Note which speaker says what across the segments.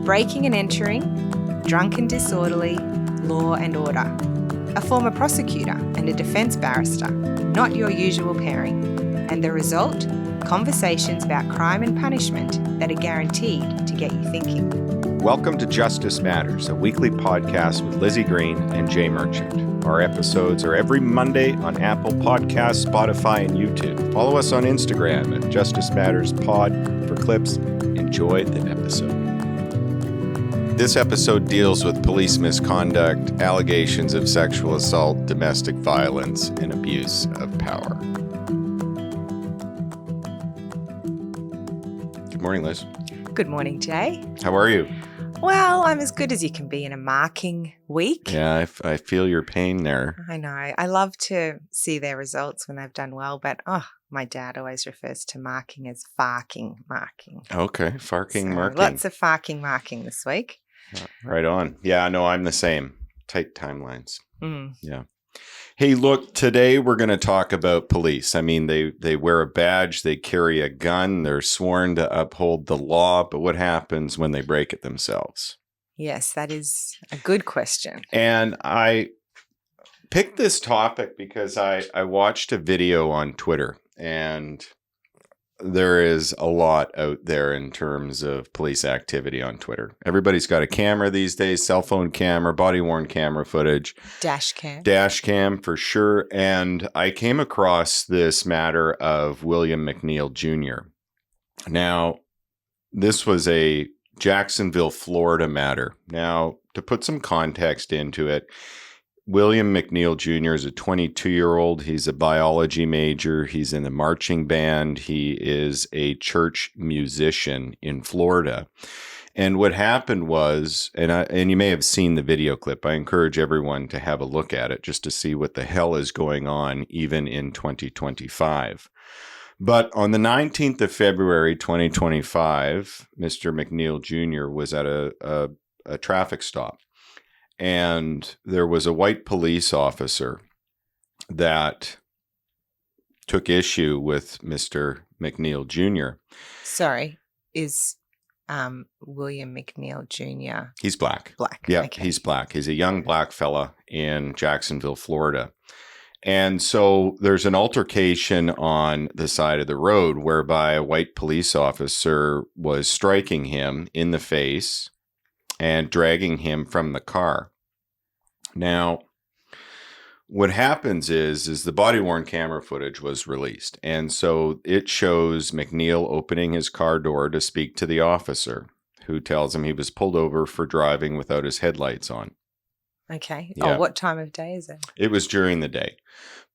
Speaker 1: breaking and entering, drunk and disorderly, law and order. A former prosecutor and a defence barrister, not your usual pairing. And the result? Conversations about crime and punishment that are guaranteed to get you thinking.
Speaker 2: Welcome to Justice Matters, a weekly podcast with Lizzie Green and Jay Merchant. Our episodes are every Monday on Apple Podcasts, Spotify, and YouTube. Follow us on Instagram at Justice Matters Pod for clips. Enjoy the episode. This episode deals with police misconduct, allegations of sexual assault, domestic violence, and abuse of power. Good morning, Liz.
Speaker 1: Good morning, Jay.
Speaker 2: How are you?
Speaker 1: Well, I'm as good as you can be in a marking week.
Speaker 2: Yeah, I feel your pain there.
Speaker 1: I know. I love to see their results when they've done well, but my dad always refers to marking as farking marking.
Speaker 2: Okay, farking
Speaker 1: So
Speaker 2: marking.
Speaker 1: lots of farking marking this week.
Speaker 2: Right on. Yeah, no, I'm the same. Tight timelines.
Speaker 1: Mm.
Speaker 2: Yeah. Hey, look, today we're going to talk about police. I mean, they wear a badge, they carry a gun, they're sworn to uphold the law, but what happens when they break it themselves?
Speaker 1: Yes, that is a good question.
Speaker 2: And I picked this topic because I watched a video on Twitter, and there is a lot out there in terms of police activity on Twitter. Everybody's got a camera these days, cell phone camera, body-worn camera footage.
Speaker 1: Dash cam.
Speaker 2: Dash cam for sure. And I came across this matter of William McNeel Jr. Now, this was a Jacksonville, Florida matter. Now, to put some context into it, William McNeel Jr. is a 22-year-old. He's a biology major. He's in the marching band. He is a church musician in Florida. And what happened was, and you may have seen the video clip. I encourage everyone to have a look at it just to see what the hell is going on, even in 2025. But on the 19th of February, 2025, Mr. McNeel Jr. was at a traffic stop. And there was a white police officer that took issue with Mr. McNeel Jr.
Speaker 1: Sorry, is William McNeel Jr.
Speaker 2: He's black.
Speaker 1: Black.
Speaker 2: Yeah,
Speaker 1: okay.
Speaker 2: He's black. He's a young black fella in Jacksonville, Florida. And so there's an altercation on the side of the road whereby a white police officer was striking him in the face and dragging him from the car. Now, what happens is the body-worn camera footage was released. And so it shows McNeel opening his car door to speak to the officer, who tells him he was pulled over for driving without his headlights on.
Speaker 1: Okay.
Speaker 2: Yeah.
Speaker 1: Oh, what time of day is it?
Speaker 2: It was during the day.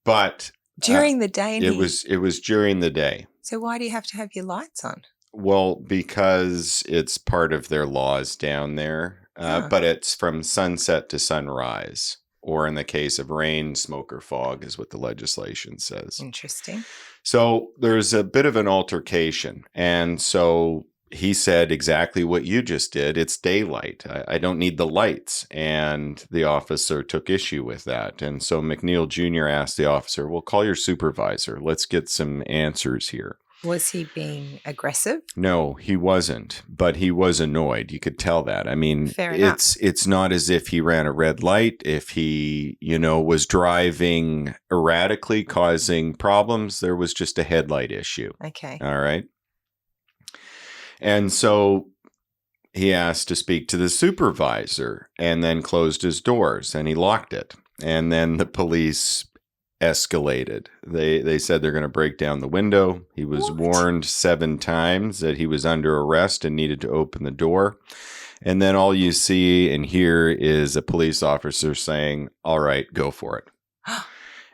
Speaker 2: But
Speaker 1: During the day?
Speaker 2: it was during the day.
Speaker 1: So why do you have to have your lights on?
Speaker 2: Well, because it's part of their laws down there, but it's from sunset to sunrise, or in the case of rain, smoke, or fog is what the legislation says.
Speaker 1: Interesting.
Speaker 2: So there's a bit of an altercation. And so he said exactly what you just did. It's daylight. I don't need the lights. And the officer took issue with that. And so McNeel Jr. asked the officer, well, call your supervisor. Let's get some answers here.
Speaker 1: Was he being aggressive?
Speaker 2: No, he wasn't, but he was annoyed. You could tell that. I mean,
Speaker 1: Fair enough.
Speaker 2: It's not as if he ran a red light. If he, was driving erratically, causing problems, there was just a headlight issue.
Speaker 1: Okay.
Speaker 2: All right. And so he asked to speak to the supervisor and then closed his doors and he locked it. And then the police escalated. They said they're going to break down the window. He was warned 7 times that he was under arrest and needed to open the door. And then all you see and hear is a police officer saying, all right, go for it.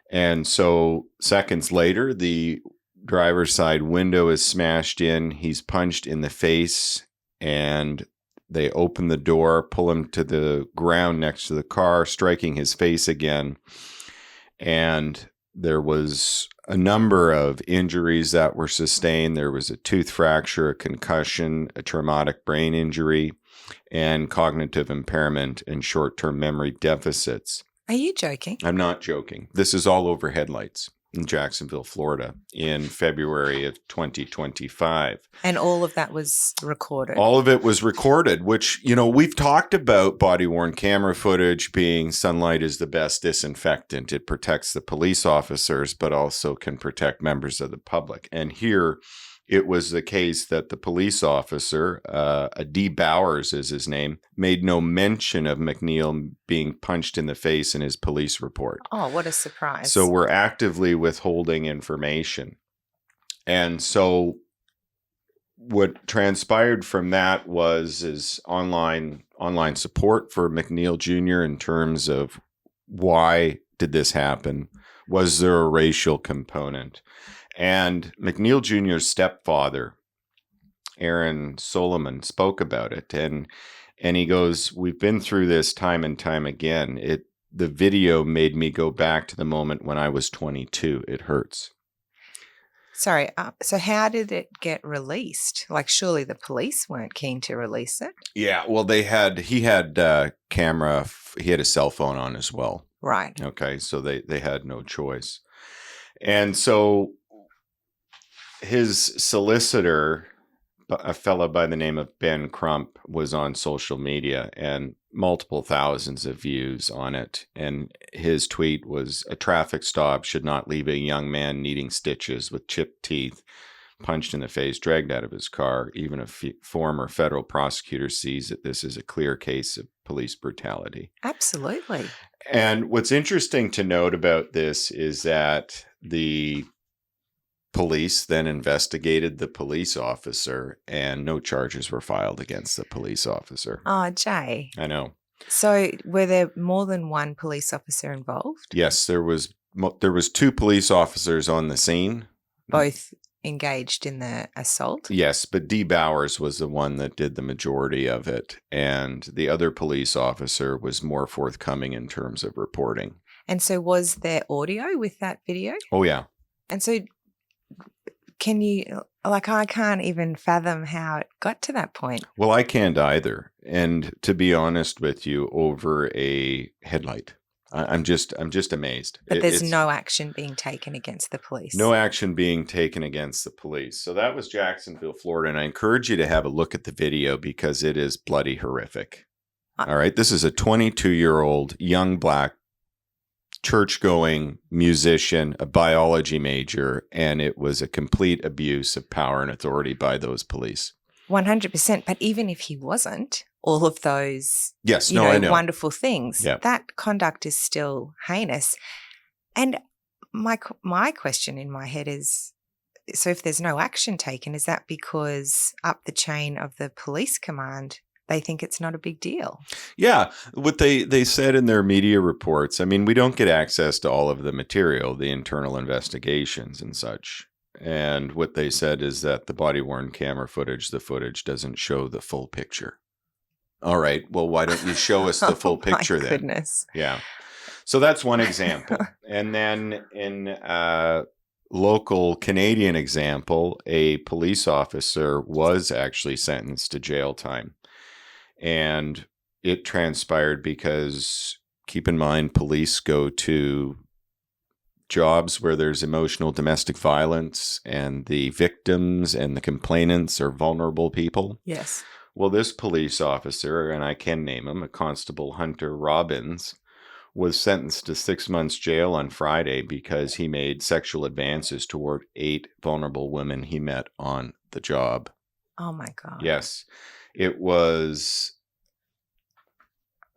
Speaker 2: And so seconds later, the driver's side window is smashed in. He's punched in the face and they open the door, pull him to the ground next to the car, striking his face again. And there was a number of injuries that were sustained. There was a tooth fracture, a concussion, a traumatic brain injury, and cognitive impairment and short-term memory deficits.
Speaker 1: Are you joking?
Speaker 2: I'm not joking. This is all over headlights. in Jacksonville, Florida in February of 2025.
Speaker 1: And all of that was recorded.
Speaker 2: All of it was recorded, which, we've talked about body-worn camera footage being sunlight is the best disinfectant. It protects the police officers, but also can protect members of the public. And here it was the case that the police officer, D. Bowers is his name, made no mention of McNeel being punched in the face in his police report.
Speaker 1: Oh, what a surprise.
Speaker 2: So we're actively withholding information. And so what transpired from that is online support for McNeel Jr. in terms of why did this happen? Was there a racial component? And McNeel Jr.'s stepfather, Aaron Solomon, spoke about it. And he goes, we've been through this time and time again. The video made me go back to the moment when I was 22. It hurts.
Speaker 1: Sorry, so how did it get released? Like, surely the police weren't keen to release it?
Speaker 2: Yeah, well, he had camera, he had a cell phone on as well.
Speaker 1: Right.
Speaker 2: Okay, so they had no choice. And so his solicitor, a fellow by the name of Ben Crump, was on social media and multiple thousands of views on it. And his tweet was, a traffic stop should not leave a young man needing stitches with chipped teeth, punched in the face, dragged out of his car. Even a former federal prosecutor sees that this is a clear case of police brutality.
Speaker 1: Absolutely.
Speaker 2: And what's interesting to note about this is that the police then investigated the police officer and no charges were filed against the police officer.
Speaker 1: Oh, Jay.
Speaker 2: I know.
Speaker 1: So were there more than one police officer involved?
Speaker 2: Yes, there was two police officers on the scene.
Speaker 1: Both engaged in the assault?
Speaker 2: Yes, but D. Bowers was the one that did the majority of it. And the other police officer was more forthcoming in terms of reporting.
Speaker 1: And so was there audio with that video?
Speaker 2: Oh, yeah.
Speaker 1: And so can you, like, I can't even fathom how it got to that point.
Speaker 2: Well, I can't either. And to be honest with you, over a headlight, I'm just amazed.
Speaker 1: But there's no action being taken against the police.
Speaker 2: No action being taken against the police. So that was Jacksonville, Florida. And I encourage you to have a look at the video because it is bloody horrific. All right. This is a 22-year-old young black church-going musician, a biology major, and it was a complete abuse of power and authority by those police.
Speaker 1: 100%. But even if he wasn't, all of those
Speaker 2: I know.
Speaker 1: wonderful things,
Speaker 2: yeah.
Speaker 1: That conduct is still heinous. And my question in my head is, so if there's no action taken, is that because up the chain of the police command, they think it's not a big deal?
Speaker 2: Yeah. What they said in their media reports, I mean, we don't get access to all of the material, the internal investigations and such. And what they said is that the body-worn camera footage, the footage doesn't show the full picture. All right. Well, why don't you show us the full picture then?
Speaker 1: Goodness.
Speaker 2: Yeah. So that's one example. And then in local Canadian example, a police officer was actually sentenced to jail time. And it transpired because, keep in mind, police go to jobs where there's emotional domestic violence and the victims and the complainants are vulnerable people.
Speaker 1: Yes.
Speaker 2: Well, this police officer, and I can name him, a Constable Hunter Robbins, was sentenced to 6 months jail on Friday because he made sexual advances toward 8 vulnerable women he met on the job.
Speaker 1: Oh, my God.
Speaker 2: Yes. It was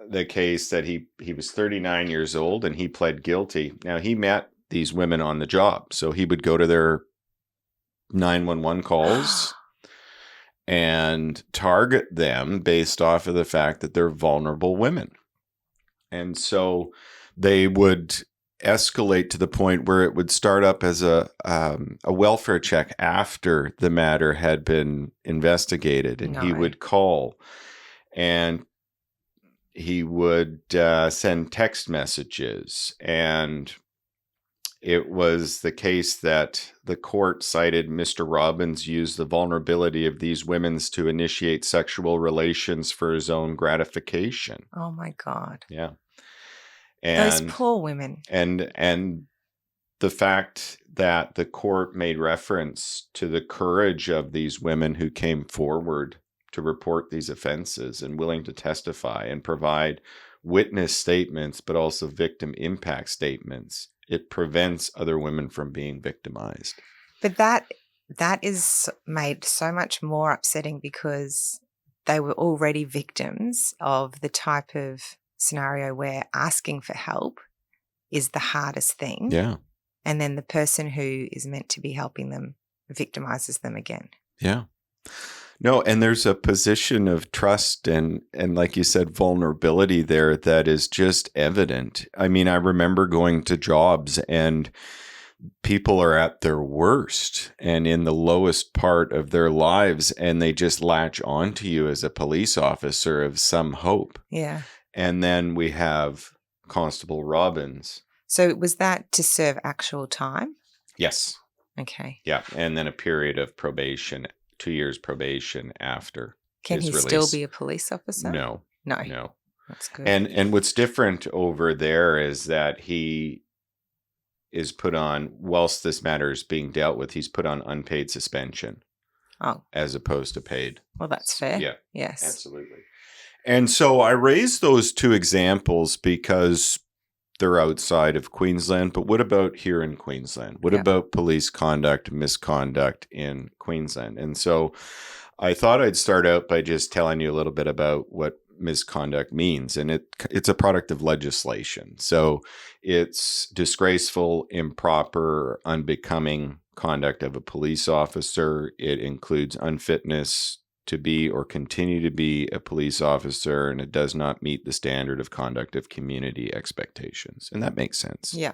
Speaker 2: the case that he was 39 years old and he pled guilty. Now, he met these women on the job. So he would go to their 911 calls and target them based off of the fact that they're vulnerable women. And so they would escalate to the point where it would start up as a welfare check after the matter had been investigated. And he would call and he would send text messages. And it was the case that the court cited Mr. Robbins used the vulnerability of these women to initiate sexual relations for his own gratification.
Speaker 1: Oh, my God.
Speaker 2: Yeah. And
Speaker 1: those poor women.
Speaker 2: And the fact that the court made reference to the courage of these women who came forward to report these offenses and willing to testify and provide witness statements, but also victim impact statements, it prevents other women from being victimized.
Speaker 1: But that is made so much more upsetting because they were already victims of the type of scenario where asking for help is the hardest thing.
Speaker 2: Yeah.
Speaker 1: And then the person who is meant to be helping them victimizes them again.
Speaker 2: Yeah. No, and there's a position of trust and like you said, vulnerability there that is just evident. I mean, I remember going to jobs and people are at their worst and in the lowest part of their lives, and they just latch onto you as a police officer of some hope.
Speaker 1: Yeah.
Speaker 2: And then we have Constable Robbins.
Speaker 1: So was that to serve actual time?
Speaker 2: Yes.
Speaker 1: Okay.
Speaker 2: Yeah. And then a period of probation, 2 years probation after.
Speaker 1: Can he
Speaker 2: his
Speaker 1: still
Speaker 2: release.
Speaker 1: be a police officer?
Speaker 2: No.
Speaker 1: No.
Speaker 2: No.
Speaker 1: That's good.
Speaker 2: And what's different over there is that he is put on, whilst this matter is being dealt with, he's put on unpaid suspension.
Speaker 1: Oh.
Speaker 2: As opposed to paid.
Speaker 1: Well, that's fair.
Speaker 2: Yeah.
Speaker 1: Yes.
Speaker 2: Absolutely. And so I raised those two examples because they're outside of Queensland. But what about here in Queensland? What about police conduct, misconduct in Queensland? And so I thought I'd start out by just telling you a little bit about what misconduct means. And it's a product of legislation. So it's disgraceful, improper, unbecoming conduct of a police officer. It includes unfitness to be or continue to be a police officer, and it does not meet the standard of conduct of community expectations. And that makes sense.
Speaker 1: Yeah.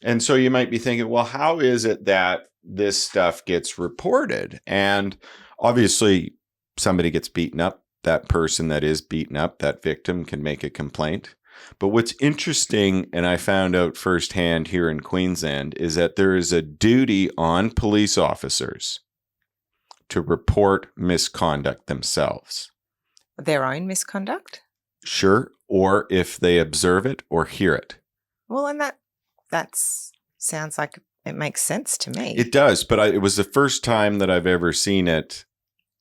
Speaker 2: And so you might be thinking, well, how is it that this stuff gets reported? And obviously, somebody gets beaten up. That person that is beaten up, that victim, can make a complaint. But what's interesting, and I found out firsthand here in Queensland, is that there is a duty on police officers to report misconduct themselves.
Speaker 1: Their own misconduct?
Speaker 2: Sure. Or if they observe it or hear it.
Speaker 1: Well, and that sounds like it makes sense to me.
Speaker 2: It does, but it was the first time that I've ever seen it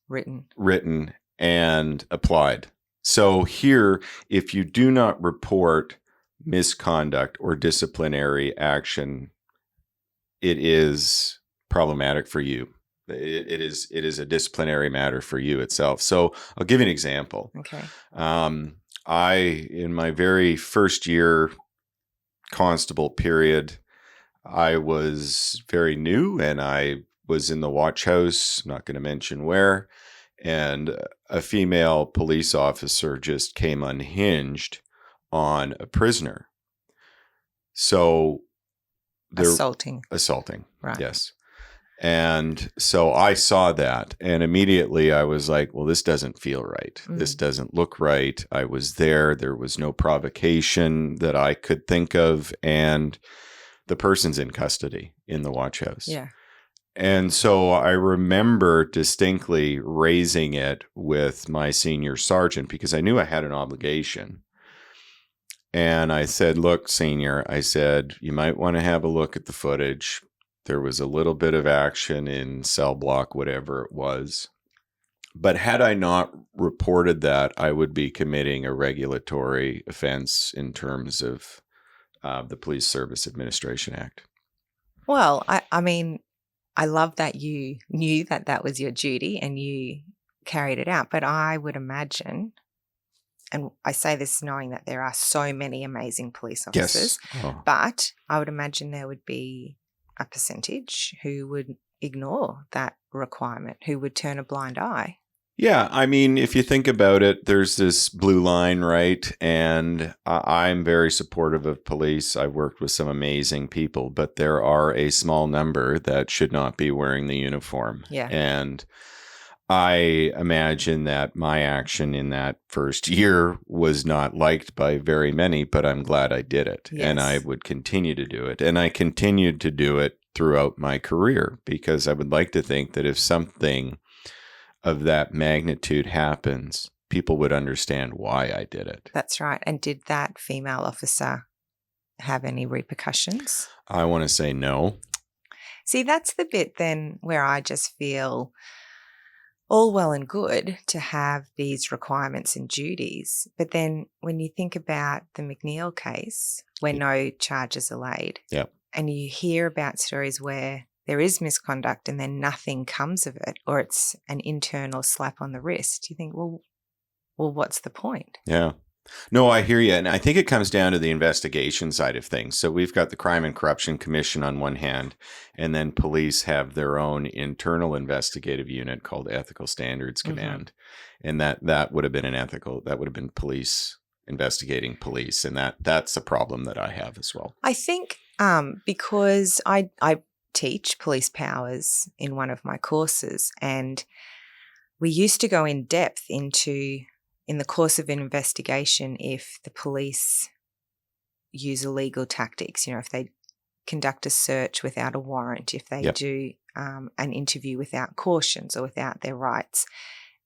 Speaker 2: written and applied. So here, if you do not report misconduct or disciplinary action, it is problematic for you. It is a disciplinary matter for you itself. So I'll give you an example.
Speaker 1: Okay.
Speaker 2: In my very first year constable period, I was very new and I was in the watch house, I'm not going to mention where, and a female police officer just came unhinged on a prisoner. So
Speaker 1: assaulting.
Speaker 2: Right. Yes. And so I saw that, and immediately I was like, well, this doesn't feel right. This doesn't look right. I was there. There was no provocation that I could think of. And the person's in custody in the watch house.
Speaker 1: Yeah.
Speaker 2: And so I remember distinctly raising it with my senior sergeant because I knew I had an obligation. And I said, look, senior, I said, you might want to have a look at the footage. There was a little bit of action in cell block, whatever it was. But had I not reported that, I would be committing a regulatory offense in terms of the Police Service Administration Act.
Speaker 1: Well, I mean, I love that you knew that that was your duty and you carried it out. But I would imagine, and I say this knowing that there are so many amazing police officers, but I would imagine there would be a percentage who would ignore that requirement, who would turn a blind eye.
Speaker 2: Yeah, I mean, if you think about it, there's this blue line, right? And I'm very supportive of police. I've worked with some amazing people, but there are a small number that should not be wearing the uniform.
Speaker 1: Yeah.
Speaker 2: And I imagine that my action in that first year was not liked by very many, but I'm glad I did it.
Speaker 1: Yes.
Speaker 2: And I would continue to do it. And I continued to do it throughout my career because I would like to think that if something of that magnitude happens, people would understand why I did it.
Speaker 1: That's right. And did that female officer have any repercussions?
Speaker 2: I want to say no.
Speaker 1: See, that's the bit then where I just feel all well and good to have these requirements and duties. But then when you think about the McNeel case, where no charges are laid,
Speaker 2: Yep.
Speaker 1: and you hear about stories where there is misconduct and then nothing comes of it, or it's an internal slap on the wrist, you think, well, what's the point?
Speaker 2: Yeah. No, I hear you. And I think it comes down to the investigation side of things. So we've got the Crime and Corruption Commission on one hand, and then police have their own internal investigative unit called Ethical Standards Command. And that would have been police investigating police. And that's a problem that I have as well.
Speaker 1: I think because I teach police powers in one of my courses, and we used to go in depth into, in the course of an investigation, if the police use illegal tactics, if they conduct a search without a warrant, if they do an interview without cautions or without their rights,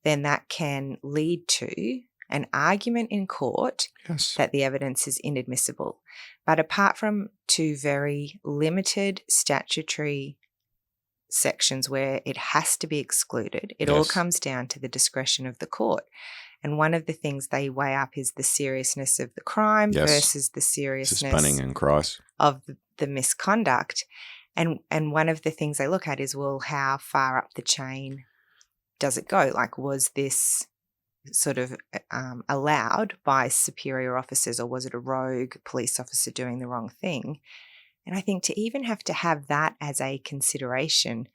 Speaker 1: then that can lead to an argument in court that the evidence is inadmissible. But apart from two very limited statutory sections where it has to be excluded, it all comes down to the discretion of the court. And one of the things they weigh up is the seriousness of the crime versus the seriousness
Speaker 2: and cross
Speaker 1: of the misconduct. And one of the things they look at is, well, how far up the chain does it go? Like, was this sort of allowed by superior officers, or was it a rogue police officer doing the wrong thing? And I think to even have to have that as a consideration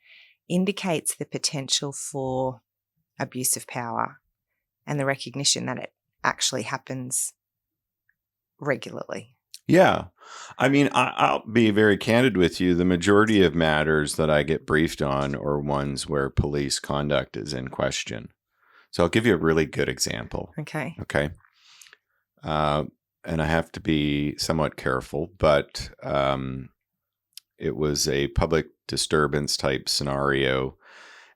Speaker 1: indicates the potential for abuse of power and the recognition that it actually happens regularly.
Speaker 2: Yeah. I mean, I'll be very candid with you. The majority of matters that I get briefed on are ones where police conduct is in question. So I'll give you a really good example.
Speaker 1: Okay.
Speaker 2: And I have to be somewhat careful, but it was a public disturbance type scenario,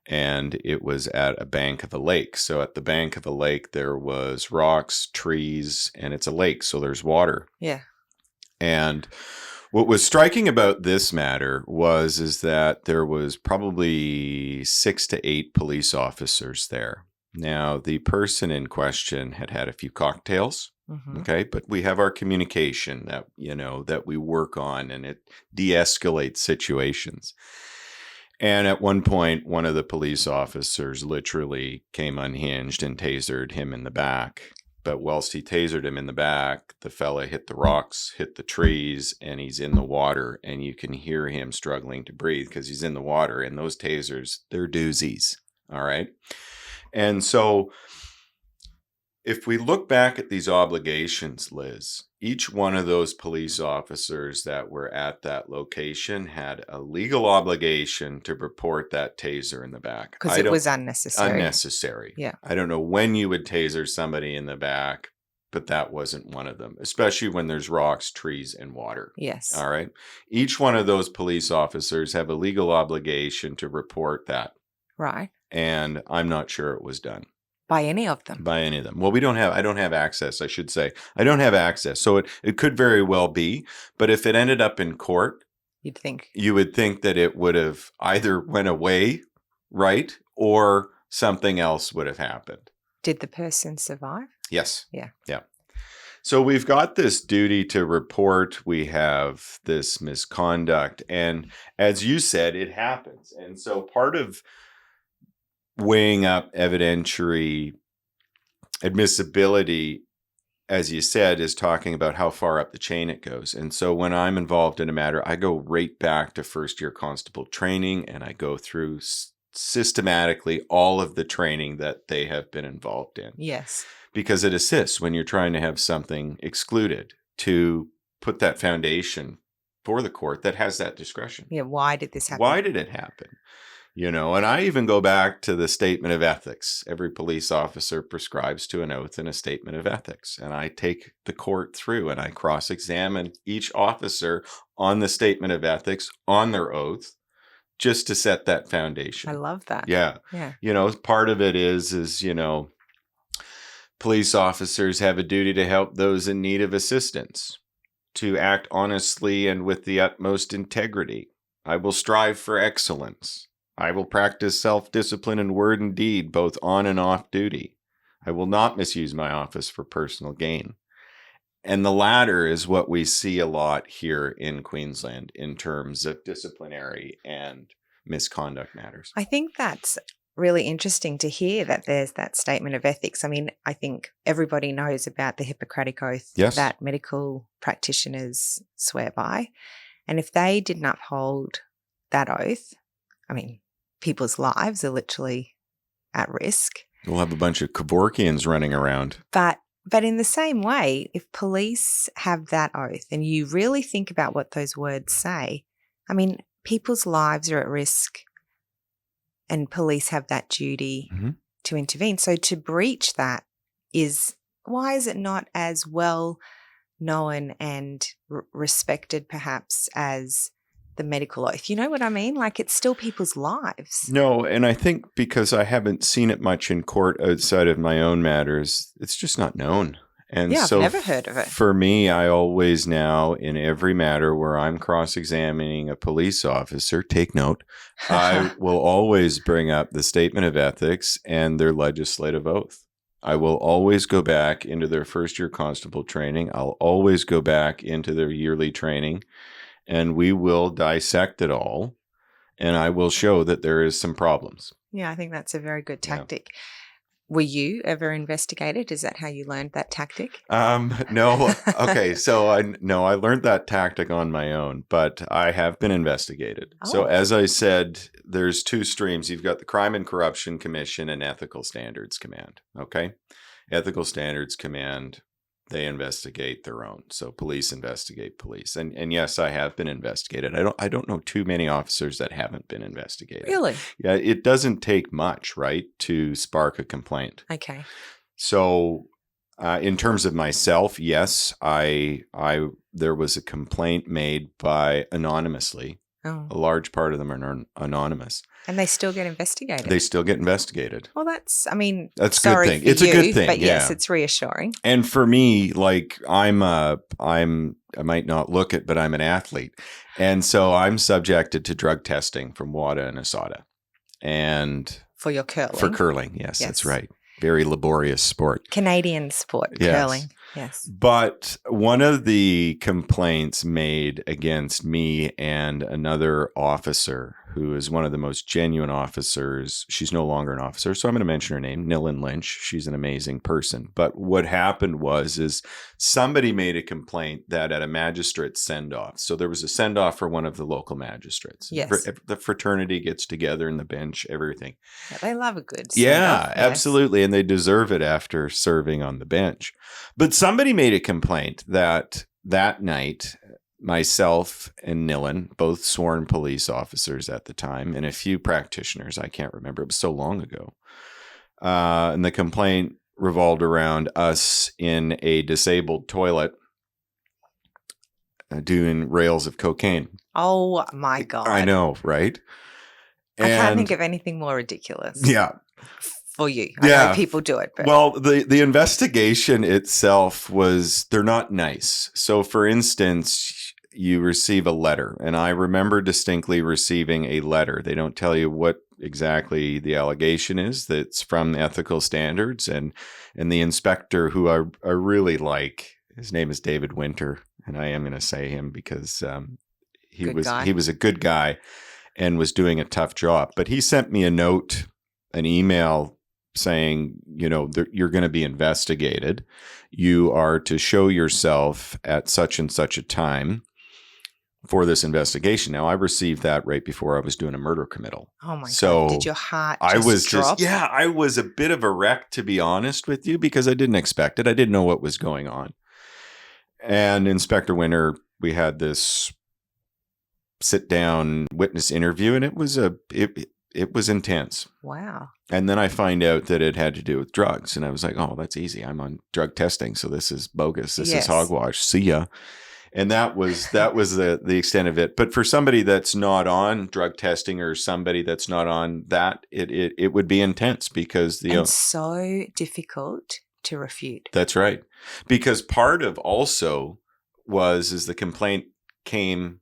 Speaker 2: and it was at a bank of a lake. So at the bank of a lake, there was rocks, trees, and it's a lake, so there's water.
Speaker 1: Yeah.
Speaker 2: And what was striking about this matter is that there was probably 6 to 8 police officers there. Now, the person in question had had a few cocktails. Okay, but we have our communication that we work on, and it de-escalates situations. And at one point, one of the police officers literally came unhinged and tasered him in the back. But whilst he tasered him in the back, the fella hit the rocks, hit the trees, and he's in the water. And you can hear him struggling to breathe because he's in the water. And those tasers, they're doozies. All right. And so if we look back at these obligations, Liz, each one of those police officers that were at that location had a legal obligation to report that taser in the back.
Speaker 1: Because it was unnecessary.
Speaker 2: Unnecessary.
Speaker 1: Yeah.
Speaker 2: I don't know when you would taser somebody in the back, but that wasn't one of them, especially when there's rocks, trees, and water.
Speaker 1: Yes.
Speaker 2: All right. Each one of those police officers have a legal obligation to report that.
Speaker 1: Right.
Speaker 2: And I'm not sure it was done.
Speaker 1: By any of them?
Speaker 2: By any of them. Well, I don't have access, I should say. I don't have access. So it could very well be. But if it ended up in court, you would think that it would have either went away, right? Or something else would have happened.
Speaker 1: Did the person survive?
Speaker 2: Yes.
Speaker 1: Yeah.
Speaker 2: Yeah. So we've got this duty to report. We have this misconduct. And as you said, it happens. And so part of weighing up evidentiary admissibility, as you said, is talking about how far up the chain it goes. And so when I'm involved in a matter, I go right back to first-year constable training, and I go through systematically all of the training that they have been involved in.
Speaker 1: Yes.
Speaker 2: Because it assists when you're trying to have something excluded to put that foundation for the court that has that discretion.
Speaker 1: Yeah, why did this happen?
Speaker 2: Why did it happen? And I even go back to the statement of ethics. Every police officer prescribes to an oath in a statement of ethics. And I take the court through and I cross-examine each officer on the statement of ethics, on their oath, just to set that foundation.
Speaker 1: I love that.
Speaker 2: Yeah.
Speaker 1: Yeah.
Speaker 2: Part of it is police officers have a duty to help those in need of assistance. to act honestly and with the utmost integrity. I will strive for excellence. I will practice self-discipline in word and deed, both on and off duty. I will not misuse my office for personal gain. And the latter is what we see a lot here in Queensland in terms of disciplinary and misconduct matters.
Speaker 1: I think that's really interesting to hear that there's that statement of ethics. I mean, I think everybody knows about the Hippocratic Oath that medical practitioners swear by. And if they didn't uphold that oath, I mean, people's lives are literally at risk.
Speaker 2: We'll have a bunch of Kevorkians running around.
Speaker 1: But in the same way, if police have that oath and you really think about what those words say, I mean, people's lives are at risk and police have that duty to intervene. So to breach that why is it not as well known and respected perhaps as the medical oath? You know what I mean? Like, it's still people's lives.
Speaker 2: No, and I think because I haven't seen it much in court outside of my own matters, it's just not known. And
Speaker 1: yeah,
Speaker 2: so
Speaker 1: I've never heard of it.
Speaker 2: For me, I always now, in every matter where I'm cross-examining a police officer, take note, I will always bring up the statement of ethics and their legislative oath. I will always go back into their first-year constable training. I'll always go back into their yearly training. And we will dissect it all, and I will show that there is some problems.
Speaker 1: Yeah, I think that's a very good tactic. Yeah. Were you ever investigated? Is that how you learned that tactic?
Speaker 2: No. Okay, so I learned that tactic on my own, but I have been investigated. Oh. So as I said, there's two streams. You've got the Crime and Corruption Commission and Ethical Standards Command, okay? Ethical Standards Command, they investigate their own. So police investigate police. And yes, I have been investigated. I don't know too many officers that haven't been investigated.
Speaker 1: Really?
Speaker 2: Yeah, it doesn't take much, right, to spark a complaint.
Speaker 1: Okay.
Speaker 2: So in terms of myself, yes, there was a complaint made by anonymously. Oh. A large part of them are anonymous.
Speaker 1: And they still get investigated.
Speaker 2: They still get investigated.
Speaker 1: Well, that's a good
Speaker 2: thing. It's a good thing.
Speaker 1: But yes, it's reassuring.
Speaker 2: And for me, like I might not look it, but I'm an athlete. And so I'm subjected to drug testing from WADA and ASADA. And
Speaker 1: for your curling.
Speaker 2: For curling, yes, that's right. Very laborious sport.
Speaker 1: Canadian sport, curling. Yes.
Speaker 2: But one of the complaints made against me and another officer who is one of the most genuine officers, she's no longer an officer, so I'm going to mention her name, Neil Lynch. She's an amazing person. But what happened is somebody made a complaint that at a magistrate send-off, so there was a send-off for one of the local magistrates.
Speaker 1: Yes.
Speaker 2: The fraternity gets together in the bench, everything.
Speaker 1: Yeah, they love a good send-off.
Speaker 2: Yeah, absolutely. And they deserve it after serving on the bench. But somebody made a complaint that night, myself and Nillen, both sworn police officers at the time, and a few practitioners, I can't remember, it was so long ago. And the complaint revolved around us in a disabled toilet doing rails of cocaine.
Speaker 1: Oh my God.
Speaker 2: I know, right?
Speaker 1: I can't think of anything more ridiculous.
Speaker 2: Yeah.
Speaker 1: For you. I know people do it. But.
Speaker 2: Well, the investigation itself they're not nice. So for instance, you receive a letter, and I remember distinctly receiving a letter. They don't tell you what exactly the allegation is that's from Ethical Standards, and the inspector, who I really like, his name is David Winter, and I am going to say him because he was a good guy and was doing a tough job. But he sent me a note, an email saying, you're going to be investigated. You are to show yourself at such and such a time for this investigation. Now, I received that right before I was doing a murder committal.
Speaker 1: Oh my God. Did your heart drop?
Speaker 2: I was a bit of a wreck, to be honest with you, because I didn't expect it. I didn't know what was going on. And Inspector Winter, we had this sit-down witness interview, and it was intense.
Speaker 1: Wow.
Speaker 2: And then I find out that it had to do with drugs. And I was like, oh, that's easy. I'm on drug testing, so this is bogus. This is hogwash. See ya. And that was the extent of it. But for somebody that's not on drug testing, or somebody that's not on that, it would be intense because
Speaker 1: it's so difficult to refute.
Speaker 2: That's right. Because part of also is the complaint came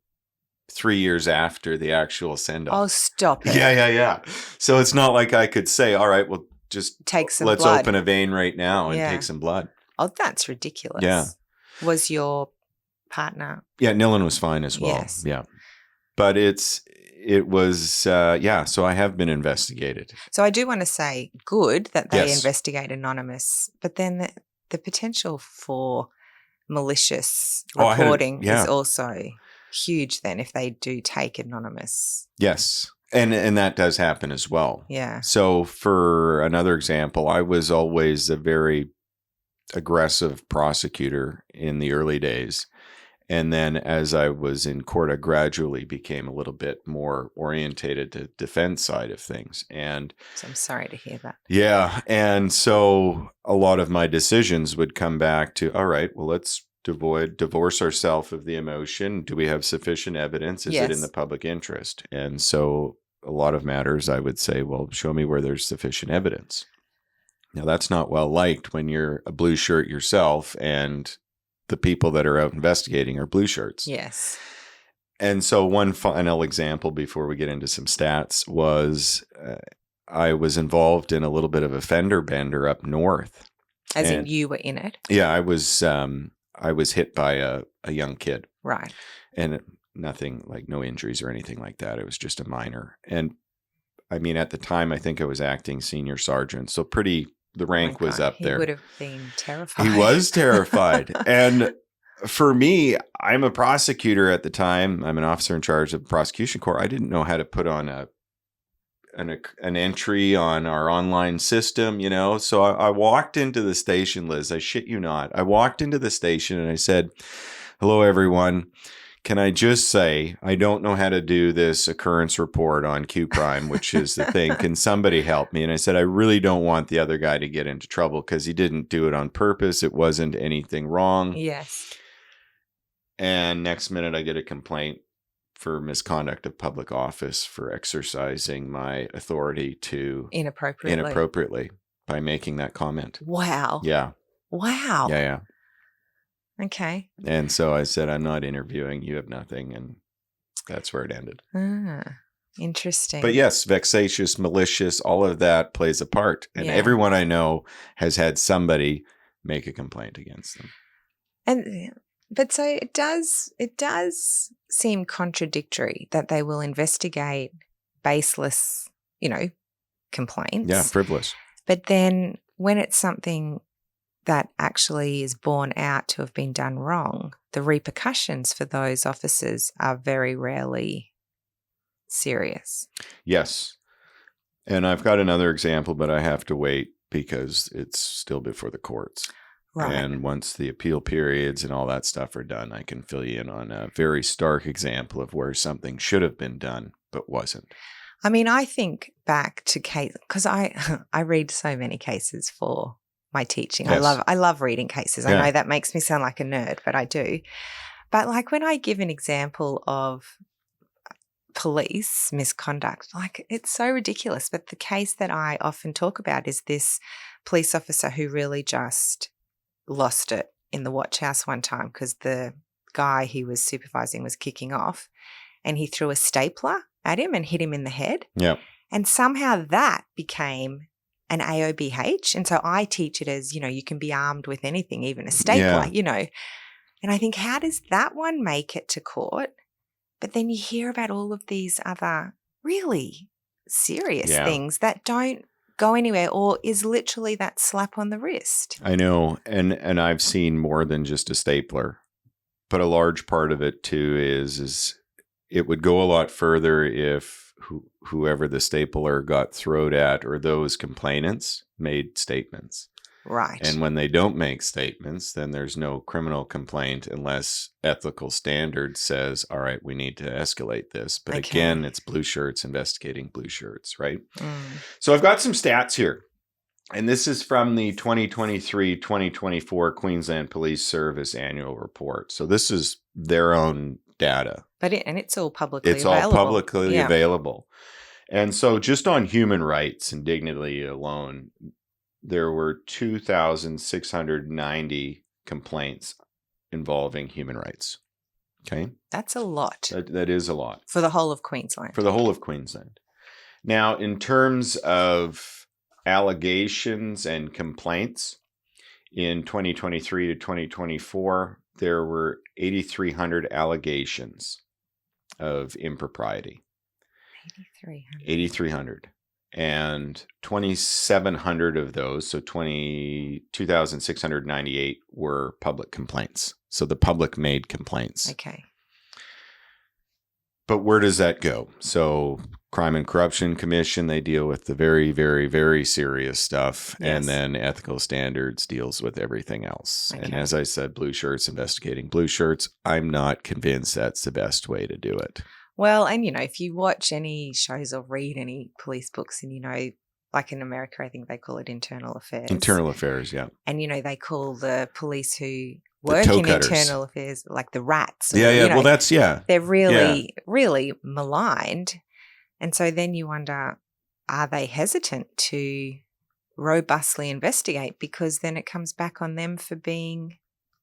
Speaker 2: 3 years after the actual send-off.
Speaker 1: Oh, stop it.
Speaker 2: Yeah. So it's not like I could say, all right, well, just
Speaker 1: Take some
Speaker 2: let's
Speaker 1: blood.
Speaker 2: open a vein right now and
Speaker 1: Yeah.
Speaker 2: take some blood.
Speaker 1: Oh, that's ridiculous.
Speaker 2: Yeah.
Speaker 1: Was your partner?
Speaker 2: Yeah, Nillen was fine as well.
Speaker 1: Yes.
Speaker 2: Yeah. But it was, so I have been investigated.
Speaker 1: So I do want to say good that they
Speaker 2: Yes.
Speaker 1: investigate anonymous, but then the potential for malicious
Speaker 2: Oh, I had a-
Speaker 1: reporting
Speaker 2: yeah.
Speaker 1: is also huge then if they do take anonymous.
Speaker 2: Yes. And that does happen as well.
Speaker 1: Yeah.
Speaker 2: So for another example, I was always a very aggressive prosecutor in the early days. And then as I was in court, I gradually became a little bit more orientated to defense side of things. And
Speaker 1: So I'm sorry to hear that.
Speaker 2: yeah. And so a lot of my decisions would come back to, all right, well, let's divorce ourselves of the emotion. Do we have sufficient evidence? Is it in
Speaker 1: Yes.
Speaker 2: the public interest? And so a lot of matters, I would say, well, show me where there's sufficient evidence. Now, that's not well liked when you're a blue shirt yourself and the people that are out investigating are blue shirts.
Speaker 1: Yes.
Speaker 2: And so one final example before we get into some stats was I was involved in a little bit of a fender bender up north.
Speaker 1: As in you were in it?
Speaker 2: Yeah, I was hit by a young kid.
Speaker 1: Right.
Speaker 2: And nothing, like no injuries or anything like that. It was just a minor. And I mean, at the time, I think I was acting senior sergeant. So the rank was up there.
Speaker 1: He would have been terrified.
Speaker 2: He was terrified. And for me, I'm a prosecutor at the time. I'm an officer in charge of the prosecution court. I didn't know how to put on an entry on our online system, So I walked into the station, Liz. I shit you not. I walked into the station and I said, "Hello, everyone. Can I just say, I don't know how to do this occurrence report on Q Prime, which is the thing. Can somebody help me?" And I said, I really don't want the other guy to get into trouble because he didn't do it on purpose. It wasn't anything wrong.
Speaker 1: Yes.
Speaker 2: And next minute, I get a complaint for misconduct of public office for exercising my authority to inappropriately by making that comment.
Speaker 1: Wow.
Speaker 2: Yeah.
Speaker 1: Wow.
Speaker 2: Yeah.
Speaker 1: Okay.
Speaker 2: And so I said, I'm not interviewing. You have nothing. And that's where it ended.
Speaker 1: Interesting.
Speaker 2: But yes, vexatious, malicious, all of that plays a part. And everyone I know has had somebody make a complaint against them.
Speaker 1: But so it does seem contradictory that they will investigate baseless, complaints.
Speaker 2: Yeah, frivolous.
Speaker 1: But then when it's something that actually is borne out to have been done wrong, the repercussions for those officers are very rarely serious.
Speaker 2: Yes. And I've got another example, but I have to wait because it's still before the courts.
Speaker 1: Right.
Speaker 2: And once the appeal periods and all that stuff are done, I can fill you in on a very stark example of where something should have been done but wasn't.
Speaker 1: I mean, I think back to case because I read so many cases for my teaching.
Speaker 2: Yes.
Speaker 1: I love reading cases. I know that makes me sound like a nerd, but I do. But like when I give an example of police misconduct, like it's so ridiculous. But the case that I often talk about is this police officer who really just lost it in the watch house one time because the guy he was supervising was kicking off and he threw a stapler at him and hit him in the head.
Speaker 2: Yeah.
Speaker 1: And somehow that became an AOBH. And so I teach it as, you can be armed with anything, even a stapler, And I think, how does that one make it to court? But then you hear about all of these other really serious things that don't go anywhere or is literally that slap on the wrist.
Speaker 2: I know. And I've seen more than just a stapler. But a large part of it too is it would go a lot further if whoever the stapler got thrown at or those complainants made statements.
Speaker 1: Right.
Speaker 2: And when they don't make statements, then there's no criminal complaint unless ethical standard says, all right, we need to escalate this. But again, it's blue shirts investigating blue shirts, right? So I've got some stats here. And this is from the 2023-2024 Queensland Police Service Annual Report. So this is their own data.
Speaker 1: But it's all publicly available.
Speaker 2: It's all publicly available. And so just on human rights and dignity alone, there were 2,690 complaints involving human rights. Okay?
Speaker 1: That's a lot
Speaker 2: That is a lot.
Speaker 1: for the whole of Queensland.
Speaker 2: For the whole of Queensland. Now, in terms of allegations and complaints, in 2023 to 2024, there were 8,300 allegations of impropriety. 8,300. And 2,700 of those, so 2,698 were public complaints. So the public made complaints.
Speaker 1: Okay.
Speaker 2: But where does that go? So Crime and Corruption Commission, they deal with the very, very, very serious stuff.
Speaker 1: Yes.
Speaker 2: And then Ethical Standards deals with everything else.
Speaker 1: Okay.
Speaker 2: And as I said, Blue Shirts investigating Blue Shirts. I'm not convinced that's the best way to do it.
Speaker 1: Well, and, if you watch any shows or read any police books and, like in America, I think they call it internal affairs.
Speaker 2: Internal affairs, yeah.
Speaker 1: And, they call the police who work in internal affairs like the rats.
Speaker 2: Yeah. Well, that's, yeah.
Speaker 1: They're really, really maligned. And so then you wonder, are they hesitant to robustly investigate? Because then it comes back on them for being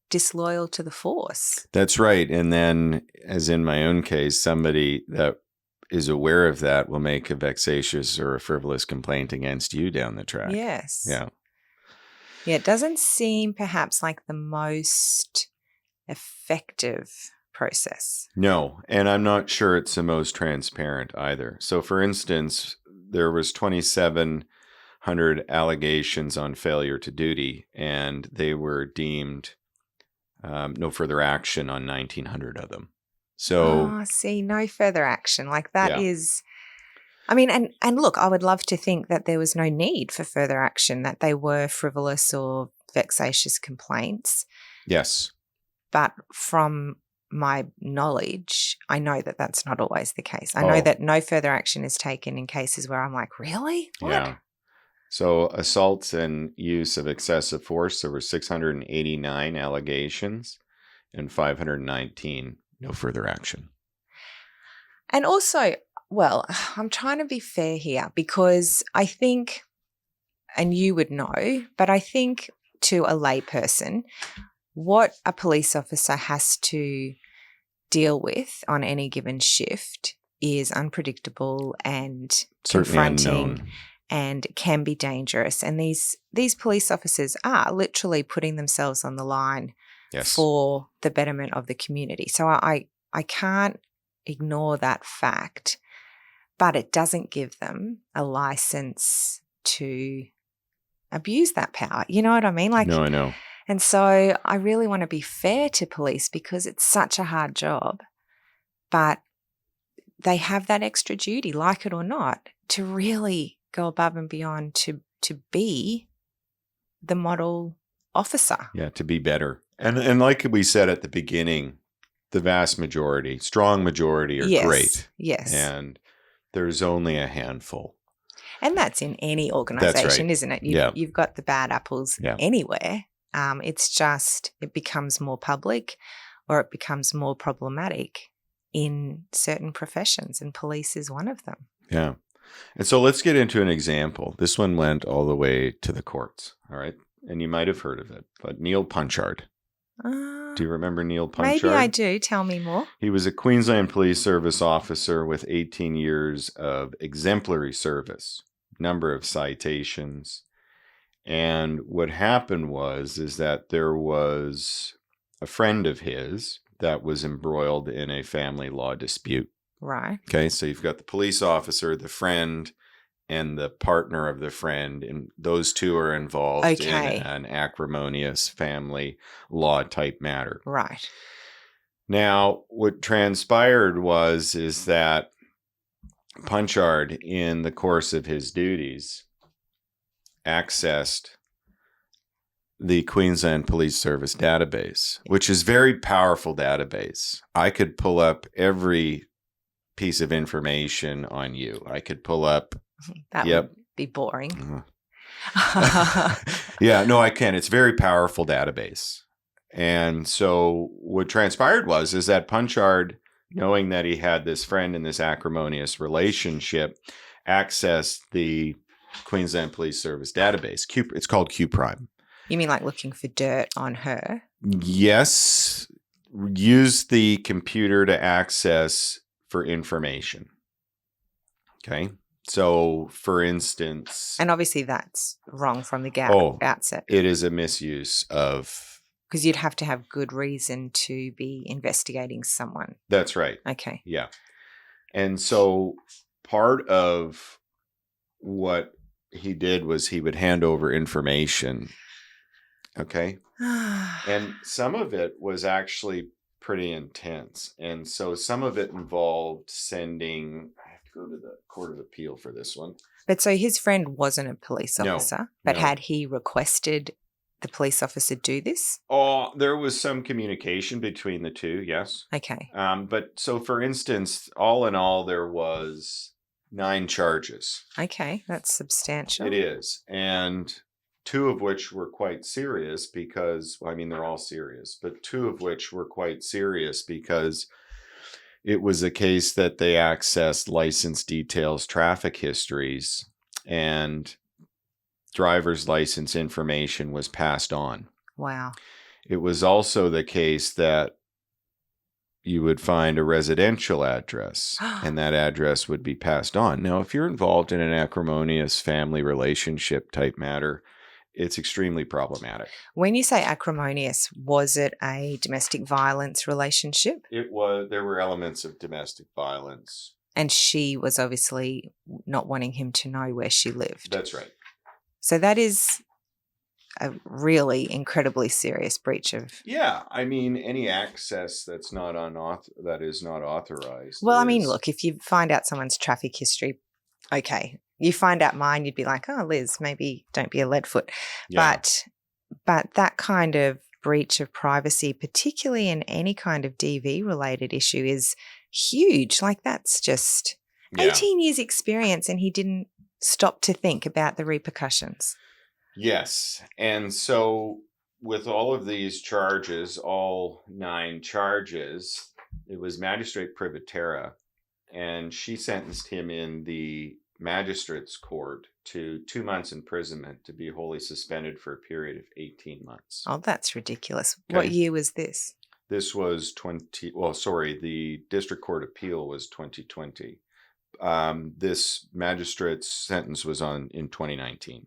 Speaker 1: disloyal to the force.
Speaker 2: That's right. And then, as in my own case, somebody that is aware of that will make a vexatious or a frivolous complaint against you down the track.
Speaker 1: Yes.
Speaker 2: Yeah.
Speaker 1: Yeah, it doesn't seem perhaps like the most effective process.
Speaker 2: No, and I'm not sure it's the most transparent either. So, for instance, there was 2,700 allegations on failure to duty, and they were deemed no further action on 1,900 of them. So,
Speaker 1: no further action. Like that is, I mean, and look, I would love to think that there was no need for further action, that they were frivolous or vexatious complaints.
Speaker 2: Yes.
Speaker 1: But from my knowledge, I know that that's not always the case. I know that no further action is taken in cases where I'm like, really? What?
Speaker 2: Yeah. So assaults and use of excessive force, there were 689 allegations and 519 no further action.
Speaker 1: And also, well, I'm trying to be fair here because I think, and you would know, but I think to a layperson, what a police officer has to deal with on any given shift is unpredictable and confronting
Speaker 2: unknown.
Speaker 1: And can be dangerous. And these police officers are literally putting themselves on the line for the betterment of the community. So I can't ignore that fact, but it doesn't give them a license to abuse that power. You know what I mean?
Speaker 2: No, I know.
Speaker 1: And so I really want to be fair to police because it's such a hard job, but they have that extra duty, like it or not, to really go above and beyond to be the model officer.
Speaker 2: Yeah, to be better. And like we said at the beginning, the vast majority, strong majority are great.
Speaker 1: Yes.
Speaker 2: And there's only a handful.
Speaker 1: And that's in any organization, isn't it? You've got the bad apples anywhere. It's just it becomes more public or it becomes more problematic in certain professions, and police is one of them.
Speaker 2: Yeah. And so let's get into an example. This one went all the way to the courts, all right? And you might have heard of it, but Neil Punchard. Do you remember Neil Punchard?
Speaker 1: Maybe I do. Tell me more.
Speaker 2: He was a Queensland Police Service officer with 18 years of exemplary service, number of citations. And what happened is that there was a friend of his that was embroiled in a family law dispute.
Speaker 1: Right.
Speaker 2: Okay, so you've got the police officer, the friend, and the partner of the friend, and those two are involved in an acrimonious family law type matter.
Speaker 1: Right.
Speaker 2: Now, what transpired is that Punchard, in the course of his duties, accessed the Queensland Police Service database, which is a very powerful database. I could pull up every piece of information on you. I could pull up.
Speaker 1: That would be boring.
Speaker 2: Yeah, no, I can. It's a very powerful database. And so what transpired is that Punchard, knowing that he had this friend in this acrimonious relationship, accessed the Queensland Police Service database. It's called Q Prime.
Speaker 1: You mean like looking for dirt on her?
Speaker 2: Yes. Use the computer to access for information. Okay. So, for instance,
Speaker 1: And obviously that's wrong from the outset.
Speaker 2: It is a misuse of.
Speaker 1: Because you'd have to have good reason to be investigating someone.
Speaker 2: That's right.
Speaker 1: Okay.
Speaker 2: Yeah. And so part of what he did was he would hand over information. Okay. And some of it was actually pretty intense. And so some of it involved sending, I have to go to the Court of Appeal for this one.
Speaker 1: But so his friend wasn't a police officer, but had he requested the police officer do this?
Speaker 2: Oh, there was some communication between the two, yes.
Speaker 1: Okay.
Speaker 2: But so for instance, all in all, there was 9 charges.
Speaker 1: Okay, that's substantial.
Speaker 2: It is. And 2 of which were quite serious because, well, I mean, they're all serious, but 2 of which were quite serious because it was a case that they accessed license details, traffic histories, and driver's license information was passed on.
Speaker 1: Wow.
Speaker 2: It was also the case that you would find a residential address and that address would be passed on. Now, if you're involved in an acrimonious family relationship type matter, it's extremely problematic.
Speaker 1: When you say acrimonious, was it a domestic violence relationship?
Speaker 2: It was. There were elements of domestic violence.
Speaker 1: And she was obviously not wanting him to know where she lived.
Speaker 2: That's right.
Speaker 1: So that is a really incredibly serious breach of...
Speaker 2: Yeah, I mean, any access that is not authorized.
Speaker 1: Well, I mean, look, if you find out someone's traffic history, okay. You find out mine, you'd be like, oh, Liz, maybe don't be a leadfoot. Yeah. But that kind of breach of privacy, particularly in any kind of DV-related issue, is huge. Like, that's just 18 years experience, and he didn't stop to think about the repercussions.
Speaker 2: Yes. And so with all of these charges, all 9 charges, it was Magistrate Privatera, and she sentenced him in the magistrate's court to 2 months imprisonment to be wholly suspended for a period of 18 months.
Speaker 1: Oh, that's ridiculous. Okay. What year was this?
Speaker 2: This was the district court appeal was 2020. This magistrate's sentence was in 2019.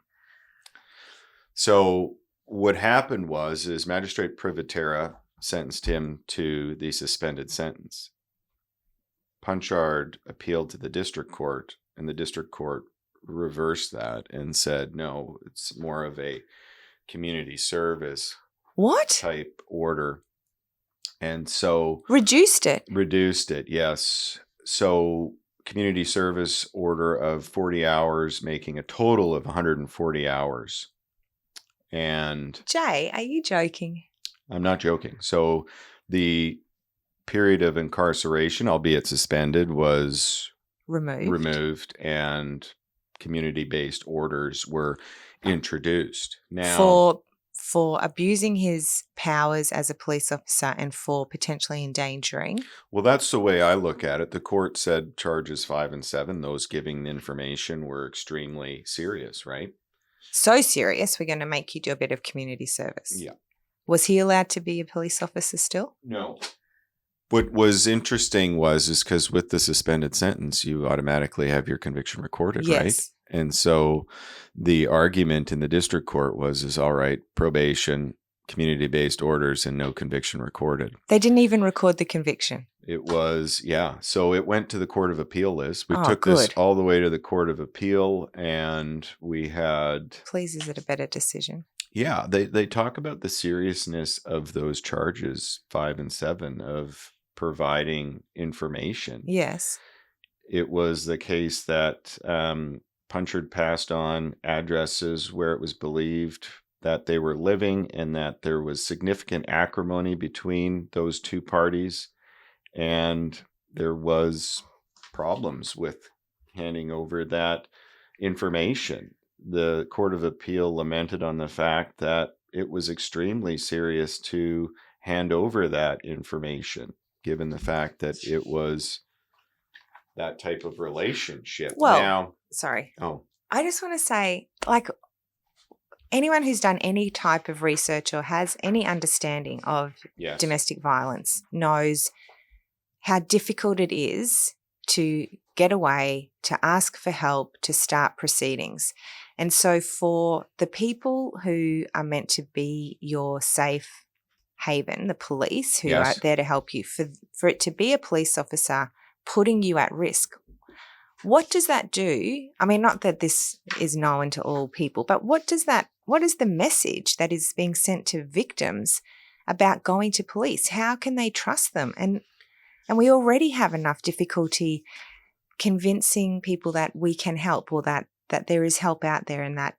Speaker 2: So what happened is Magistrate Privatera sentenced him to the suspended sentence. Punchard appealed to the district court, and the district court reversed that and said, no, it's more of a community service type order. And so... Reduced it, yes. So community service order of 40 hours, making a total of 140 hours. And...
Speaker 1: Jay, are you joking?
Speaker 2: I'm not joking. So the period of incarceration, albeit suspended, was removed, and community-based orders were introduced. Now,
Speaker 1: for abusing his powers as a police officer and for potentially endangering.
Speaker 2: Well, that's the way I look at it. The court said charges 5 and 7, those giving the information, were extremely serious, right?
Speaker 1: So serious, we're going to make you do a bit of community service.
Speaker 2: Yeah.
Speaker 1: Was he allowed to be a police officer still?
Speaker 2: No. What was interesting is because with the suspended sentence, you automatically have your conviction recorded, right? And so the argument in the district court was all right, probation, community-based orders, and no conviction recorded.
Speaker 1: They didn't even record the conviction.
Speaker 2: It was, So it went to the Court of Appeal list. We took this all the way to the Court of Appeal, and we had...
Speaker 1: Please, is it a better decision?
Speaker 2: Yeah, they talk about the seriousness of those charges, 5 and 7, of providing information.
Speaker 1: Yes.
Speaker 2: It was the case that Punchard passed on addresses where it was believed that they were living and that there was significant acrimony between those two parties. And there was problems with handing over that information. The Court of Appeal lamented on the fact that it was extremely serious to hand over that information, given the fact that it was that type of relationship.
Speaker 1: Well, sorry.
Speaker 2: Oh.
Speaker 1: I just want to say, like, anyone who's done any type of research or has any understanding of
Speaker 2: Yes.
Speaker 1: domestic violence knows how difficult it is to get away, to ask for help, to start proceedings. And so for the people who are meant to be your safe haven, the police who
Speaker 2: Yes.
Speaker 1: are there to help you, for it to be a police officer putting you at risk, what does that do? I mean, not that this is known to all people, but what is the message that is being sent to victims about going to police? How can they trust them? And we already have enough difficulty convincing people that we can help, or that there is help out there, and that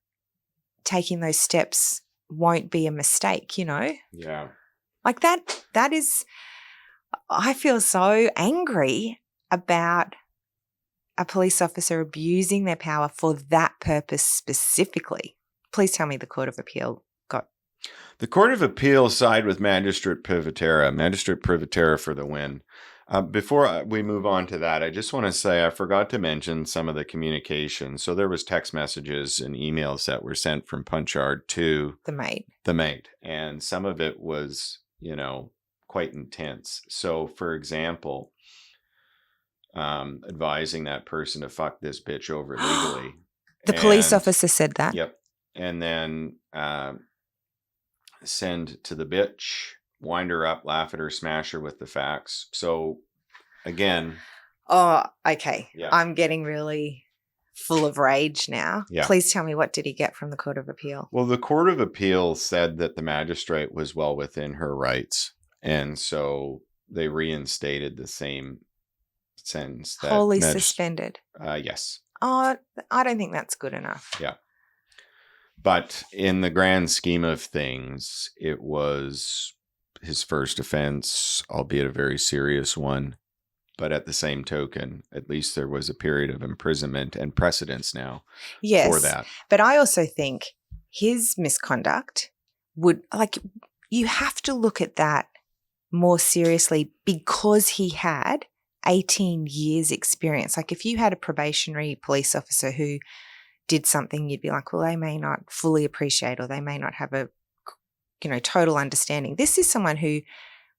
Speaker 1: taking those steps won't be a mistake, you know?
Speaker 2: Yeah.
Speaker 1: Like that is, I feel so angry about a police officer abusing their power for that purpose specifically. Please tell me the Court of Appeal got.
Speaker 2: The Court of Appeal side with Magistrate Privitera for the win. Before we move on to that, I just want to say I forgot to mention some of the communication. So there was text messages and emails that were sent from Punchard to
Speaker 1: The maid.
Speaker 2: And some of it was, quite intense. So, for example, advising that person to fuck this bitch over legally.
Speaker 1: The police officer said that?
Speaker 2: Yep. And then send to the bitch, wind her up, laugh at her, smash her with the facts. So, again.
Speaker 1: Oh, okay.
Speaker 2: Yeah.
Speaker 1: I'm getting really full of rage now.
Speaker 2: Yeah.
Speaker 1: Please tell me, what did he get from the Court of Appeal?
Speaker 2: Well, the Court of Appeal said that the magistrate was well within her rights. And so they reinstated the same sentence.
Speaker 1: Wholly suspended?
Speaker 2: Yes.
Speaker 1: Oh, I don't think that's good enough.
Speaker 2: Yeah. But in the grand scheme of things, it was his first offense, albeit a very serious one. But at the same token, at least there was a period of imprisonment and precedence now for that.
Speaker 1: But I also think his misconduct you have to look at that more seriously, because he had 18 years experience. Like, if you had a probationary police officer who did something, you'd be like, well, they may not fully appreciate, or they may not have a, total understanding. This is someone who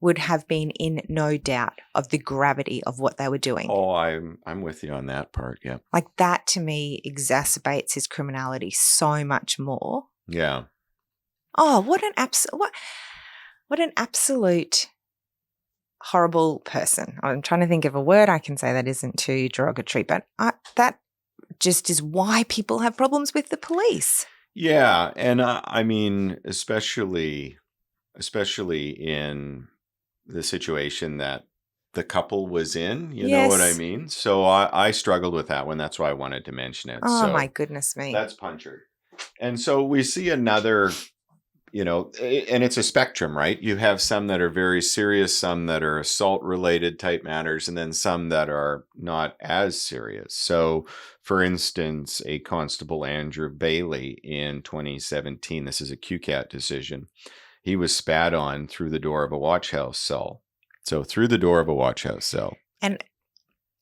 Speaker 1: would have been in no doubt of the gravity of what they were doing.
Speaker 2: Oh, I'm with you on that part. Yeah.
Speaker 1: Like, that to me exacerbates his criminality so much more.
Speaker 2: Yeah.
Speaker 1: Oh, what an absolute horrible person. I'm trying to think of a word I can say that isn't too derogatory, but that just is why people have problems with the police.
Speaker 2: Yeah. And I mean, especially in the situation that the couple was in, you know what I mean? So I struggled with that one. That's why I wanted to mention it.
Speaker 1: Oh,
Speaker 2: so
Speaker 1: my goodness me.
Speaker 2: That's Punchard. And so we see another, and it's a spectrum, right? You have some that are very serious, some that are assault related type matters, and then some that are not as serious. So, for instance, a Constable Andrew Bailey in 2017, this is a QCAT decision. He was spat on through the door of a watch house cell. So through the door of a watch house cell.
Speaker 1: And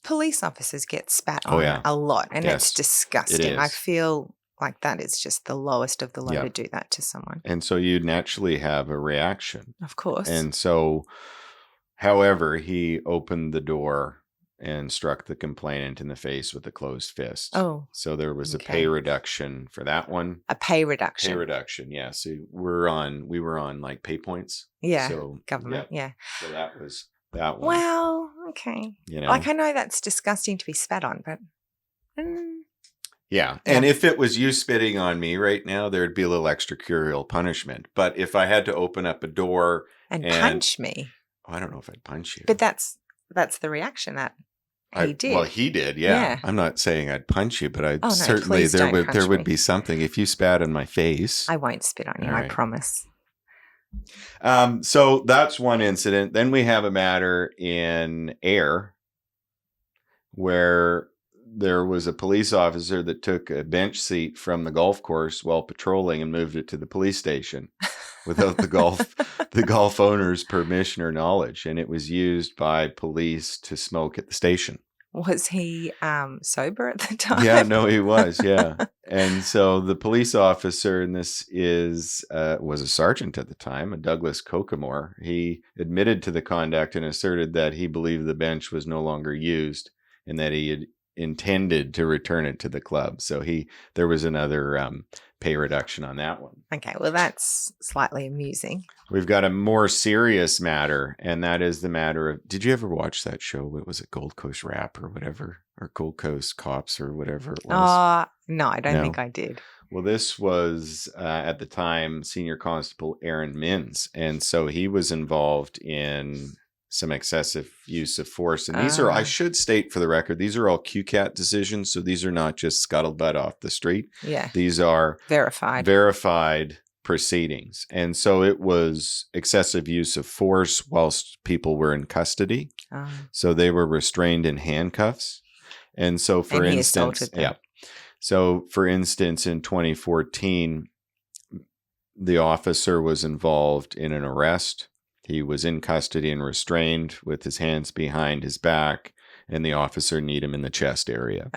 Speaker 1: police officers get spat on a lot, and it's disgusting.
Speaker 2: It is.
Speaker 1: I feel like that is just the lowest of the low to do that to someone.
Speaker 2: And so you'd naturally have a reaction.
Speaker 1: Of course.
Speaker 2: And so, however, he opened the door and struck the complainant in the face with a closed fist.
Speaker 1: Oh.
Speaker 2: So there was a pay reduction for that one.
Speaker 1: A pay reduction.
Speaker 2: Pay reduction, yeah. So we were on like pay points.
Speaker 1: Yeah.
Speaker 2: So,
Speaker 1: government, yeah.
Speaker 2: So that was that one.
Speaker 1: Well, okay. Like, I know that's disgusting to be spat on, but...
Speaker 2: Yeah. And if it was you spitting on me right now, there'd be a little extracurricular punishment. But if I had to open up a door
Speaker 1: and punch me.
Speaker 2: Oh, I don't know if I'd punch you.
Speaker 1: But that's the reaction that he did.
Speaker 2: Well, he did, yeah. I'm not saying I'd punch you, but certainly there would be something if you spat on my face.
Speaker 1: I won't spit on you, I promise.
Speaker 2: So that's one incident. Then we have a matter in Ayr where there was a police officer that took a bench seat from the golf course while patrolling and moved it to the police station without the golf owner's permission or knowledge. And it was used by police to smoke at the station.
Speaker 1: Was he sober at the time?
Speaker 2: Yeah, no, he was. Yeah. And so the police officer, and this was a sergeant at the time, a Douglas Kokomore. He admitted to the conduct and asserted that he believed the bench was no longer used and that he had intended to return it to the club. So there was another pay reduction on that one.
Speaker 1: Okay, well, that's slightly amusing.
Speaker 2: We've got a more serious matter, and that is the matter of, did you ever watch that show? What was it, Gold Coast Rap or whatever, or Gold Coast Cops or whatever it was?
Speaker 1: No, I don't think I did.
Speaker 2: Well, this was, at the time, Senior Constable Aaron Mins, and so he was involved in some excessive use of force. And these are, I should state for the record, these are all QCAT decisions, so these are not just scuttlebutt off the street.
Speaker 1: Yeah.
Speaker 2: These are verified proceedings. And so it was excessive use of force whilst people were in custody. So they were restrained in handcuffs. And so for instance, So for instance, in 2014, the officer was involved in an arrest. He was in custody and restrained with his hands behind his back, and the officer kneed him in the chest area.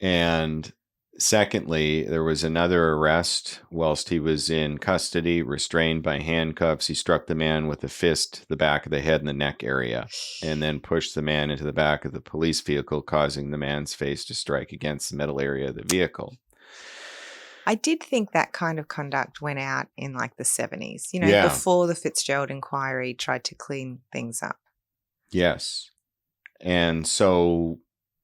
Speaker 2: And secondly, there was another arrest whilst he was in custody, restrained by handcuffs. He struck the man with a fist, the back of the head and the neck area, and then pushed the man into the back of the police vehicle, causing the man's face to strike against the metal area of the vehicle.
Speaker 1: I did think that kind of conduct went out in like the 70s, before the Fitzgerald inquiry tried to clean things up.
Speaker 2: Yes. And so,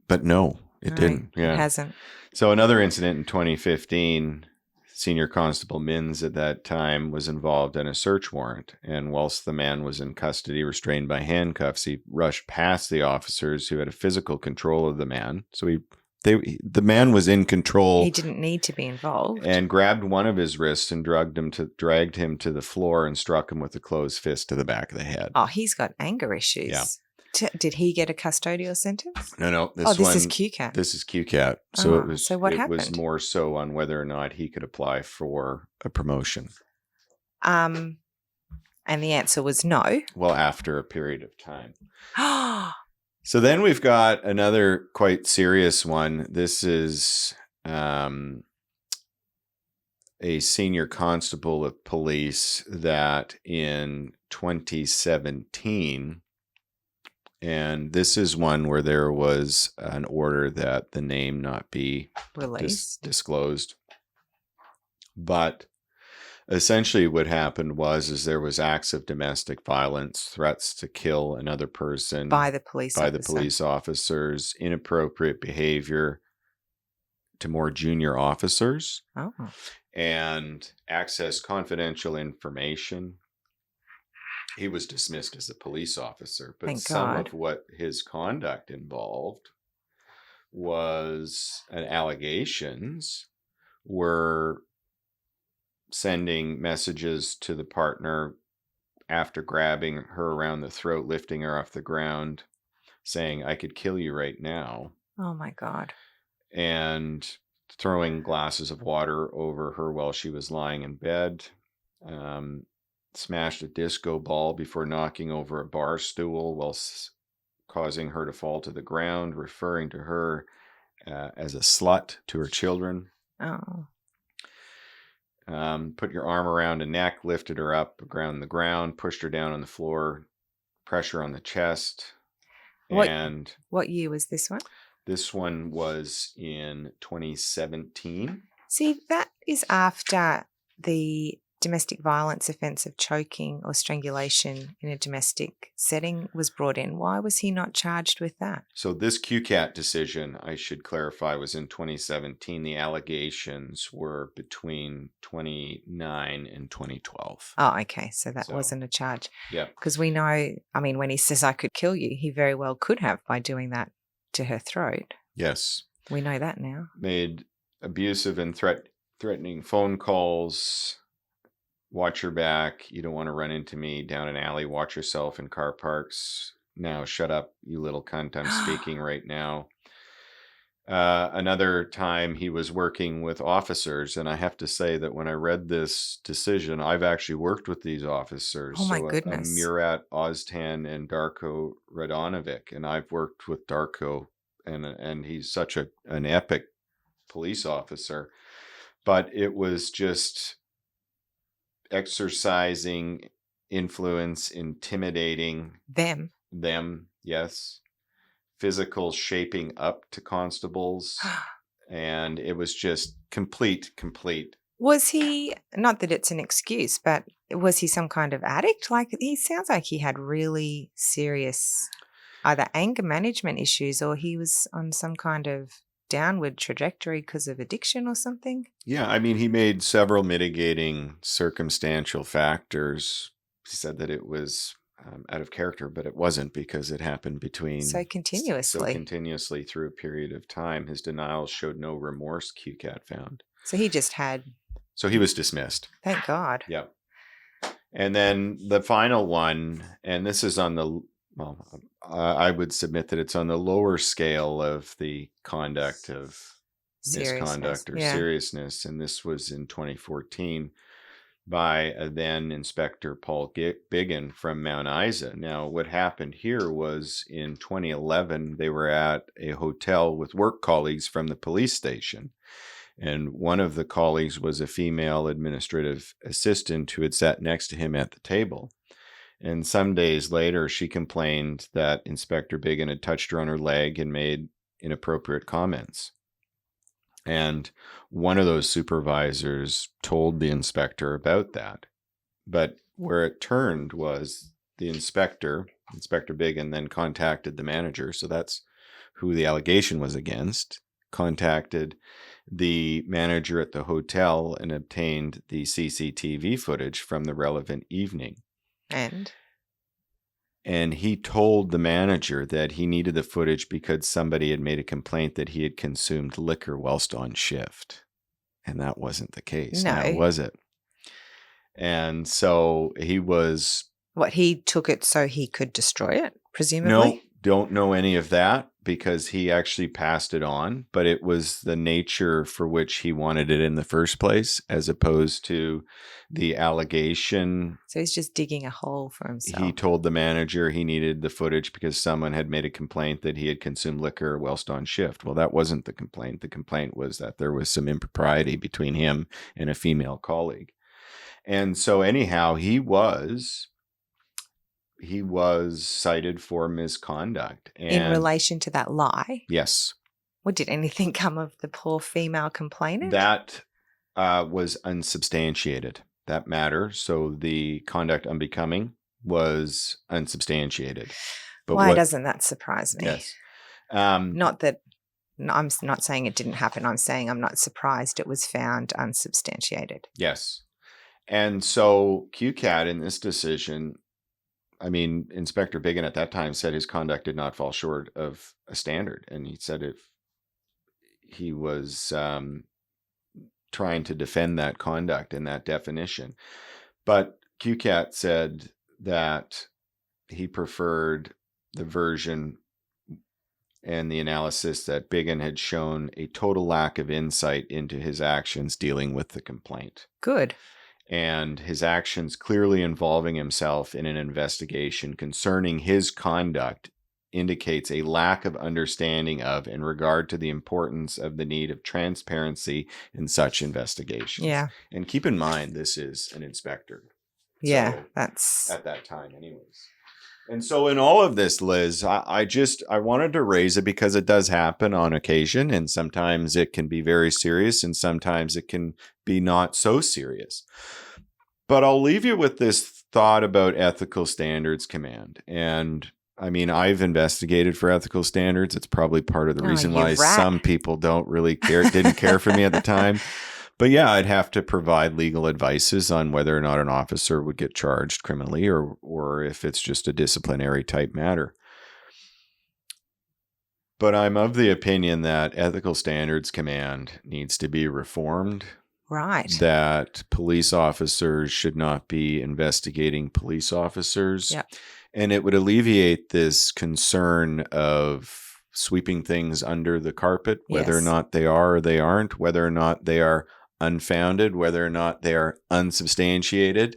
Speaker 2: but no, it didn't. Yeah.
Speaker 1: It hasn't.
Speaker 2: So another incident in 2015, Senior Constable Mins at that time was involved in a search warrant. And whilst the man was in custody, restrained by handcuffs, he rushed past the officers who had a physical control of the man. So the man was in control.
Speaker 1: He didn't need to be involved.
Speaker 2: And grabbed one of his wrists and dragged him to the floor and struck him with a closed fist to the back of the head.
Speaker 1: Oh, he's got anger issues.
Speaker 2: Yeah.
Speaker 1: Did he get a custodial sentence?
Speaker 2: No.
Speaker 1: This is QCAT.
Speaker 2: This is QCAT. So
Speaker 1: what happened?
Speaker 2: It was more so on whether or not he could apply for a promotion.
Speaker 1: And the answer was no.
Speaker 2: Well, after a period of time. So then we've got another quite serious one. This is a senior constable of police that in 2017, and this is one where there was an order that the name not be disclosed. But essentially what happened was there was acts of domestic violence, threats to kill another person
Speaker 1: by the police
Speaker 2: officers, inappropriate behavior to more junior officers, and access confidential information. He was dismissed as a police officer, but of what his conduct involved was allegations were sending messages to the partner after grabbing her around the throat, lifting her off the ground, saying, "I could kill you right now."
Speaker 1: Oh my God.
Speaker 2: And throwing glasses of water over her while she was lying in bed. Smashed a disco ball before knocking over a bar stool while causing her to fall to the ground, referring to her as a slut to her children. Put your arm around a neck, lifted her up around the ground, pushed her down on the floor, pressure on the chest.
Speaker 1: What year was this one?
Speaker 2: This one was in 2017.
Speaker 1: See, that is after the domestic violence offence of choking or strangulation in a domestic setting was brought in. Why was he not charged with that?
Speaker 2: So this QCAT decision, I should clarify, was in 2017. The allegations were between 2009 and 2012.
Speaker 1: Oh, okay. So that wasn't a charge.
Speaker 2: Yeah.
Speaker 1: Because we know, when he says, "I could kill you," he very well could have by doing that to her throat.
Speaker 2: Yes.
Speaker 1: We know that now.
Speaker 2: Made abusive and threatening phone calls. Watch your back. You don't want to run into me down an alley. Watch yourself in car parks. Now shut up, you little cunt. I'm speaking right now. Another time he was working with officers, and I have to say that when I read this decision, I've actually worked with these officers.
Speaker 1: Oh my
Speaker 2: So
Speaker 1: goodness.
Speaker 2: Murat Oztan and Darko Radonovic, and I've worked with Darko, and he's such an epic police officer. But it was just exercising influence, intimidating
Speaker 1: Them.
Speaker 2: them, yes. Physical shaping up to constables, and it was just complete.
Speaker 1: Was he, not that it's an excuse, but was he some kind of addict? Like, he sounds like he had really serious either anger management issues or he was on some kind of downward trajectory because of addiction or something.
Speaker 2: Yeah, I mean, he made several mitigating circumstantial factors. He said that it was out of character, but it wasn't, because it happened
Speaker 1: So continuously.
Speaker 2: through a period of time. His denials showed no remorse, QCAT found.
Speaker 1: So he just had,
Speaker 2: So he was dismissed.
Speaker 1: thank God.
Speaker 2: Yep. And then the final one, and this is on the, well, I would submit that it's on the lower scale of the conduct of misconduct or seriousness. And this was in 2014 by then Inspector Paul Biggin from Mount Isa. Now, what happened here was in 2011, they were at a hotel with work colleagues from the police station. And one of the colleagues was a female administrative assistant who had sat next to him at the table. And some days later, she complained that Inspector Biggin had touched her on her leg and made inappropriate comments. And one of those supervisors told the inspector about that. But where it turned was the Inspector Biggin, then contacted the manager. So that's who the allegation was against, contacted the manager at the hotel and obtained the CCTV footage from the relevant evening. And he told the manager that he needed the footage because somebody had made a complaint that he had consumed liquor whilst on shift. And that wasn't the case.
Speaker 1: No.
Speaker 2: Now, was it? And so he was...
Speaker 1: What, he took it so he could destroy it, presumably?
Speaker 2: No, don't know any of that, because he actually passed it on, but it was the nature for which he wanted it in the first place, as opposed to the allegation.
Speaker 1: So he's just digging a hole for himself.
Speaker 2: He told the manager he needed the footage because someone had made a complaint that he had consumed liquor whilst on shift. Well, that wasn't the complaint. The complaint was that there was some impropriety between him and a female colleague. And so anyhow, he was cited for misconduct. And
Speaker 1: in relation to that lie?
Speaker 2: Yes.
Speaker 1: Well, did anything come of the poor female complainant?
Speaker 2: That was unsubstantiated, that matter. So the conduct unbecoming was unsubstantiated. But
Speaker 1: why doesn't that surprise me?
Speaker 2: Yes.
Speaker 1: Not that, I'm not saying it didn't happen. I'm saying I'm not surprised it was found unsubstantiated.
Speaker 2: Yes. And so QCAT in this decision, I mean, Inspector Biggin at that time said his conduct did not fall short of a standard. And he said if he was trying to defend that conduct and that definition. But QCAT said that he preferred the version and the analysis that Biggin had shown a total lack of insight into his actions dealing with the complaint.
Speaker 1: Good.
Speaker 2: And his actions clearly involving himself in an investigation concerning his conduct indicates a lack of understanding of in regard to the importance of the need of transparency in such investigations.
Speaker 1: Yeah.
Speaker 2: And keep in mind, this is an inspector.
Speaker 1: Yeah,
Speaker 2: so
Speaker 1: that's...
Speaker 2: at that time anyways. And so in all of this, Liz, I wanted to raise it because it does happen on occasion, and sometimes it can be very serious and sometimes it can be not so serious. But I'll leave you with this thought about Ethical Standards Command. And I mean, I've investigated for ethical standards. It's probably part of the reason why some people didn't care for me at the time. But yeah, I'd have to provide legal advices on whether or not an officer would get charged criminally or if it's just a disciplinary type matter. But I'm of the opinion that Ethical Standards Command needs to be reformed.
Speaker 1: Right.
Speaker 2: That police officers should not be investigating police officers.
Speaker 1: Yep.
Speaker 2: And it would alleviate this concern of sweeping things under the carpet, whether or
Speaker 1: Yes.
Speaker 2: not they are or they aren't, whether or not they are unfounded, whether or not they are unsubstantiated.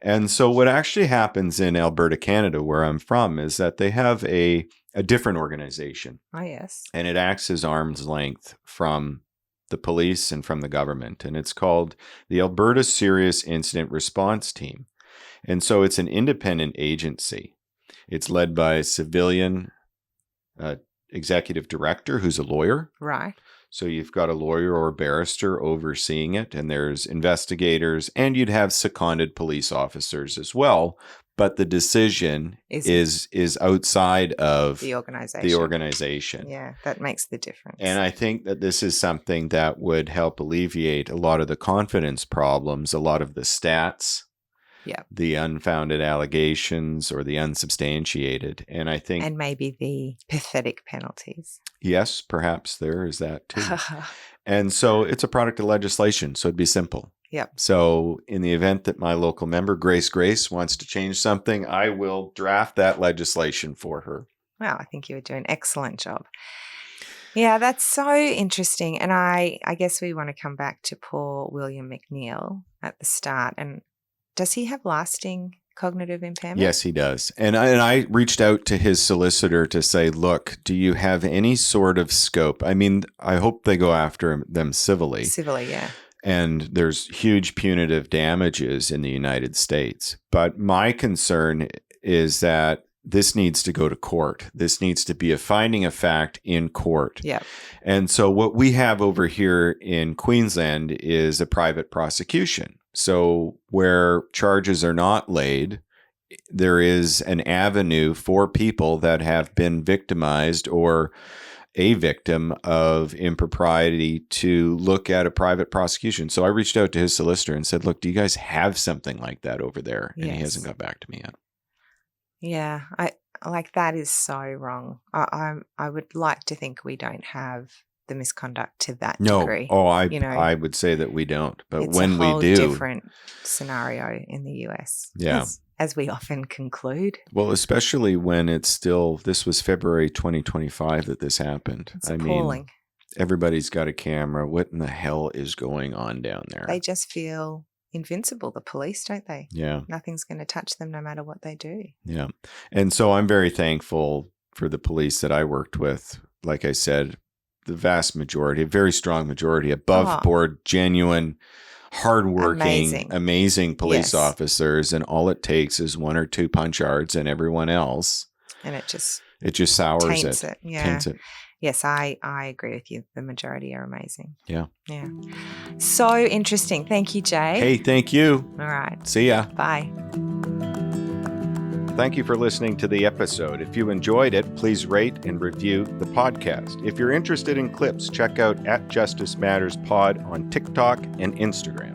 Speaker 2: And so what actually happens in Alberta, Canada, where I'm from, is that they have a different organization.
Speaker 1: Oh, yes.
Speaker 2: And it acts as arm's length from the police and from the government. And it's called the Alberta Serious Incident Response Team. And so it's an independent agency. It's led by a civilian executive director who's a lawyer.
Speaker 1: Right.
Speaker 2: So you've got a lawyer or a barrister overseeing it, and there's investigators, and you'd have seconded police officers as well. But the decision is outside of
Speaker 1: the organization.
Speaker 2: Yeah,
Speaker 1: that makes the difference.
Speaker 2: And I think that this is something that would help alleviate a lot of the confidence problems, a lot of the stats, the unfounded allegations or the unsubstantiated. And I think...
Speaker 1: And maybe the pathetic penalties.
Speaker 2: Yes, perhaps there is that too. And so it's a product of legislation, so it'd be simple.
Speaker 1: Yep.
Speaker 2: So in the event that my local member, Grace, wants to change something, I will draft that legislation for her.
Speaker 1: Wow, I think you would do an excellent job. Yeah, that's so interesting. And I guess we want to come back to poor William McNeel at the start. And does he have lasting cognitive impairment?
Speaker 2: Yes, he does. And I reached out to his solicitor to say, look, do you have any sort of scope? I mean, I hope they go after them civilly.
Speaker 1: Civilly, yeah.
Speaker 2: And there's huge punitive damages in the United States. But my concern is that this needs to go to court. This needs to be a finding of fact in court.
Speaker 1: Yeah. And
Speaker 2: so what we have over here in Queensland is a private prosecution. So where charges are not laid, there is an avenue for people that have been victimized or a victim of impropriety to look at a private prosecution. So I reached out to his solicitor and said, look, do you guys have something like that over there? And he hasn't got back to me yet.
Speaker 1: Yeah, that is so wrong. I would like to think we don't have the misconduct to that degree.
Speaker 2: I would say that we don't. But
Speaker 1: it's
Speaker 2: when
Speaker 1: a whole
Speaker 2: we do,
Speaker 1: different scenario in the US.
Speaker 2: Yeah.
Speaker 1: As we often conclude.
Speaker 2: Well, especially when it's still, this was February 2025 that this happened.
Speaker 1: It's appalling.
Speaker 2: Everybody's got a camera. What in the hell is going on down there?
Speaker 1: They just feel invincible, the police, don't they?
Speaker 2: Yeah.
Speaker 1: Nothing's going to touch them no matter what they do.
Speaker 2: Yeah. And so I'm very thankful for the police that I worked with. Like I said, the vast majority, a very strong majority, above board, genuine, hardworking, amazing police officers. And all it takes is one or two Punchards and everyone else.
Speaker 1: And it just
Speaker 2: sours
Speaker 1: taints
Speaker 2: it.
Speaker 1: Yeah.
Speaker 2: Taints it.
Speaker 1: Yes, I agree with you. The majority are amazing.
Speaker 2: Yeah.
Speaker 1: Yeah. So interesting. Thank you, Jay.
Speaker 2: Hey, thank you.
Speaker 1: All right.
Speaker 2: See ya.
Speaker 1: Bye.
Speaker 2: Thank you for listening to the episode. If you enjoyed it, please rate and review the podcast. If you're interested in clips, check out @Justice Matters Pod on TikTok and Instagram.